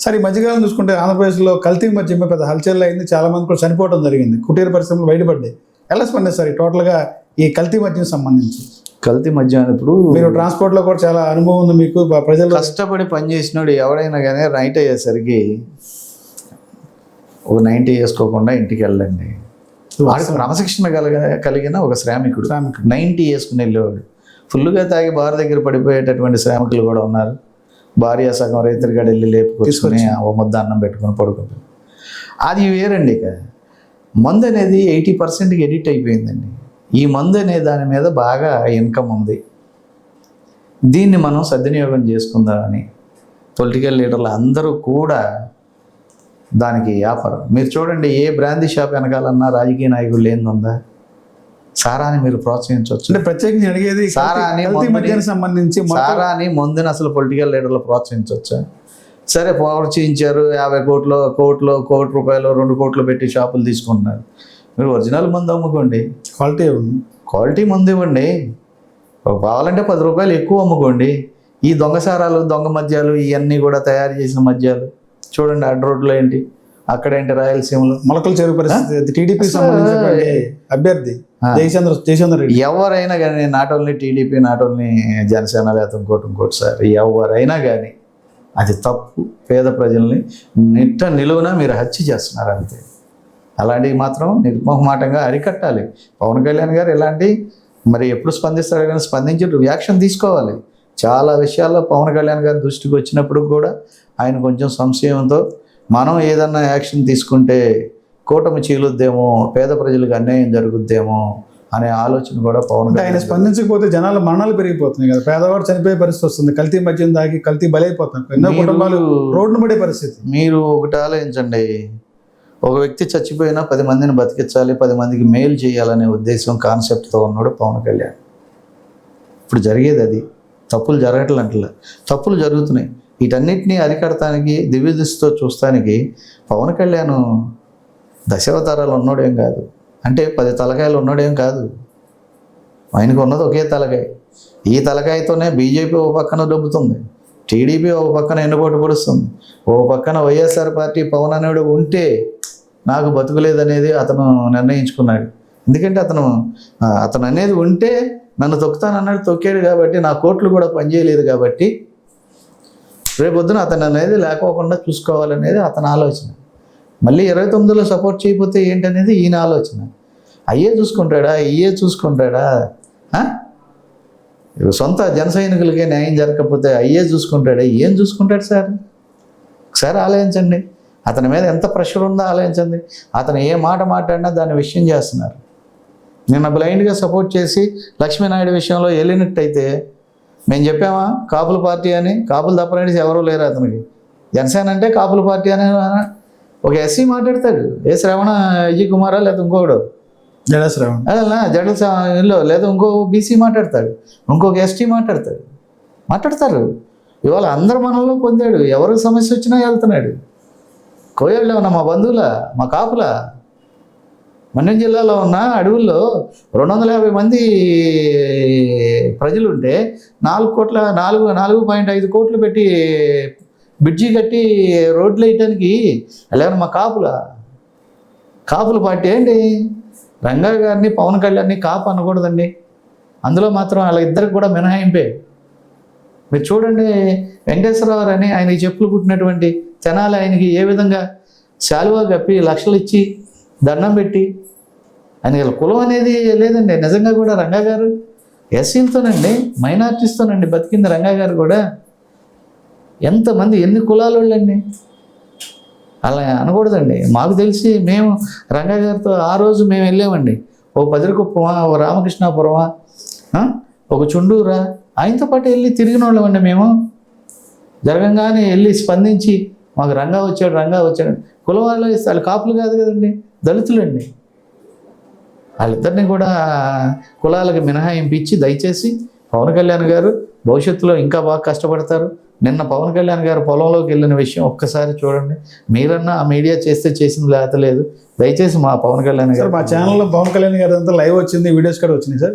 సరే, ఈ మధ్యకాలం చూసుకుంటే ఆంధ్రప్రదేశ్లో కల్తీ మద్యం పెద్ద హల్చల్ అయింది, చాలా మంది కూడా చనిపోవడం జరిగింది, కుటీర పరిశ్రమలు బయటపడ్డాయి. ఎలా స్పందిస్తారు టోటల్గా ఈ కల్తీ మద్యం సంబంధించి? కల్తీ మద్యం ఇప్పుడు మీరు ట్రాన్స్పోర్ట్లో కూడా చాలా అనుభవం ఉంది మీకు, ప్రజలు కష్టపడి పనిచేసినాడు ఎవడైనా కానీ నైట్ అయ్యేసరికి ఒక 90 వేసుకోకుండా ఇంటికి వెళ్ళండి. వాడికి క్రమశిక్షణ కలిగిన ఒక శ్రామికుడు 90 వేసుకుని వెళ్ళేవాడు. ఫుల్గా తాగి బార్ దగ్గర పడిపోయేటటువంటి శ్రామికులు కూడా ఉన్నారు. భార్య సగం రైతులుగాడు వెళ్ళి లేపుకొచ్చుకొని ఓ ముద్ద అన్నం పెట్టుకుని పడుకుంటారు. అది వేరండి. ఇక మందు అనేది 80%కి ఎడిట్ అయిపోయిందండి. ఈ మందు అనే దాని మీద బాగా ఇన్కమ్ ఉంది. దీన్ని మనం సద్వినియోగం చేసుకుందామని పొలిటికల్ లీడర్లు అందరూ కూడా దానికి వ్యాపారం. మీరు చూడండి, ఏ బ్రాందీ షాప్ వెనకాలన్నా రాజకీయ నాయకులు ఏందుందా? సారాని మీరు ప్రోత్సహించవచ్చు. అంటే ప్రత్యేకంగా అడిగేది సంబంధించి సారాని మందుని అసలు పొలిటికల్ లీడర్లు ప్రోత్సహించవచ్చా? సరే, ప్రోత్సహించారు, 50 కోట్లు, కోటి రూపాయలు, 2 కోట్లు పెట్టి షాపులు తీసుకుంటున్నారు. మీరు ఒరిజినల్ మందు అమ్ముకోండి, క్వాలిటీ మందు ఇవ్వండి. కావాలంటే 10 రూపాయలు ఎక్కువ అమ్ముకోండి. ఈ దొంగ సారాలు, దొంగ మద్యాలు, ఇవన్నీ కూడా తయారు చేసిన మద్యాలు చూడండి. అడ్డ రోడ్లో ఏంటి, అక్కడేంటి రాయలసీమలో మొలకలు చెరువు పరిస్థితి. టీడీపీ సంబంధించినటువంటి అభ్యర్థి జయచంద్ర రెడ్డి ఎవరైనా కానీ, not only TDP, not only Janasena, లేదా ఇంకోటి సార్, ఎవరైనా కానీ అది తప్పు. పేద ప్రజల్ని నిలువున మీరు హత్య చేస్తున్నారు అంతే. అలాంటివి మాత్రం నిర్మోహమాటంగా అరికట్టాలి. పవన్ కళ్యాణ్ గారు ఇలాంటి మరి ఎప్పుడు స్పందిస్తాడు కానీ స్పందించి యాక్షన్ తీసుకోవాలి. చాలా విషయాల్లో పవన్ కళ్యాణ్ గారి దృష్టికి వచ్చినప్పుడు కూడా ఆయన కొంచెం సంశయంతో మనం ఏదన్నా యాక్షన్ తీసుకుంటే కూటమి చీలుద్దేమో, పేద ప్రజలకు అన్యాయం జరుగుద్దేమో అనే ఆలోచన కూడా పవన్ కళ్యాణ్. ఆయన స్పందించకపోతే జనాల మరణాలు పెరిగిపోతున్నాయి కదా, పేదవాడు చనిపోయే పరిస్థితి వస్తుంది. కల్తీ మద్యం దాగి కల్తీ బలైపోతున్నారు, ఎన్నో కుటుంబాలు రోడ్డును పడే పరిస్థితి. మీరు ఒకటి ఆలోచించండి, ఒక వ్యక్తి చచ్చిపోయినా 10 మందిని బతికించాలి, 10 మందికి మేలు చేయాలనే ఉద్దేశం, కాన్సెప్ట్తో ఉన్నాడు పవన్ కళ్యాణ్. ఇప్పుడు జరిగేది అది. తప్పులు జరగట్లంటే తప్పులు జరుగుతున్నాయి. వీటన్నిటినీ అరికడటానికి, దివ్యదృష్టితో చూస్తానికి పవన్ కళ్యాణ్ దశావతారాలు ఉన్నోడేం కాదు, అంటే 10 తలకాయలు ఉన్నోడేం కాదు. ఆయనకు ఉన్నది ఒకే తలకాయ. ఈ తలకాయతోనే బీజేపీ ఓ పక్కన దొబ్బుతుంది, టీడీపీ ఓ పక్కన ఎన్నుకోటు పొడుస్తుంది, ఓ పక్కన వైఎస్ఆర్ పార్టీ పవన్ అనేవాడు ఉంటే నాకు బతుకులేదనేది అతను నిర్ణయించుకున్నాడు. ఎందుకంటే అతను అనేది ఉంటే నన్ను తొక్కుతానన్నాడు, తొక్కాడు కాబట్టి, నా కోట్లు కూడా పనిచేయలేదు కాబట్టి రేపొద్దున అతను అనేది లేకోకుండా చూసుకోవాలనేది అతని ఆలోచన. మళ్ళీ 29లో సపోర్ట్ చేయకపోతే ఏంటనేది ఈయన ఆలోచన. అయ్యే చూసుకుంటాడా? సొంత జన సైనికులకే న్యాయం జరగకపోతే అయ్యే చూసుకుంటాడా? ఏం చూసుకుంటాడు సార్? ఒకసారి ఆలోచించండి. అతని మీద ఎంత ప్రెషర్ ఉందో ఆలోచించండి. అతను ఏ మాట మాట్లాడినా దాన్ని విషయం చేస్తున్నారు. నిన్న బ్లైండ్గా సపోర్ట్ చేసి లక్ష్మీనాయుడు విషయంలో వెళ్ళినట్టయితే మేము చెప్పామా కాపుల పార్టీ అని? కాపులు తప్పనేసి ఎవరూ లేరు అతనికి. జనసేన అంటే కాపుల పార్టీ అని ఒక ఎస్సీ మాట్లాడతాడు, ఏ శ్రవణ అజయ్ కుమారా లేదా ఇంకోడు జడ శ్రవణ్ లేదా ఇంకో బీసీ మాట్లాడతాడు, ఇంకొక ఎస్టీ మాట్లాడతారు. ఇవాళ అందరు మనలో పొందాడు. ఎవరికి సమస్య వచ్చినా వెళ్తున్నాడు. కోయళ్ళలో ఉన్న మా బంధువుల, మా కాపుల, మన్యం జిల్లాలో ఉన్న అడవుల్లో 250 మంది ప్రజలుంటే 4.5 కోట్లు పెట్టి బ్రిడ్జి కట్టి రోడ్లు వేయటానికి అలాగే మా కాపుల పార్టీ ఏంటి? రంగా గారిని, పవన్ కళ్యాణ్ని కాపు అనకూడదండి. అందులో మాత్రం వాళ్ళ ఇద్దరికి కూడా మినహాయింపే. మీరు చూడండి, వెంకటేశ్వరరావు అని ఆయనకి చెప్పులు కుట్టినటువంటి తెనాలి ఆయనకి ఏ విధంగా శాలువా కప్పి లక్షలు ఇచ్చి దండం పెట్టి, ఆయన కులం అనేది లేదండి. నిజంగా కూడా రంగా గారు ఎస్సీలతోనండి, మైనార్టీస్తోనండి బతికింది. రంగా గారు కూడా ఎంతమంది, ఎన్ని కులాల వాళ్ళండి. అలా అనకూడదండి. మాకు తెలిసి మేము రంగా గారితో ఆ రోజు మేము వెళ్ళామండి. ఓ పదిరికుప్పమా, ఓ రామకృష్ణాపురమా, ఒక చుండూరా, ఆయనతో పాటు వెళ్ళి తిరిగిన వాళ్ళమండి మేము. జరగంగానే వెళ్ళి స్పందించి మాకు రంగా వచ్చాడు. కులం వాళ్ళు వాళ్ళు కాపులు కాదు కదండి, దళితులండి. వాళ్ళిద్దరిని కూడా కులాలకు మినహాయింపు ఇచ్చి దయచేసి పవన్ కళ్యాణ్ గారు భవిష్యత్తులో ఇంకా బాగా కష్టపడతారు. నిన్న పవన్ కళ్యాణ్ గారు పొలంలోకి వెళ్ళిన విషయం ఒక్కసారి చూడండి. మీరన్నా ఆ మీడియా చేసింది లేకపోతే లేదు. దయచేసి మా పవన్ కళ్యాణ్ గారు, మా ఛానల్లో పవన్ కళ్యాణ్ గారు అంతా లైవ్ వచ్చింది, వీడియోస్ కూడా వచ్చినాయి సార్.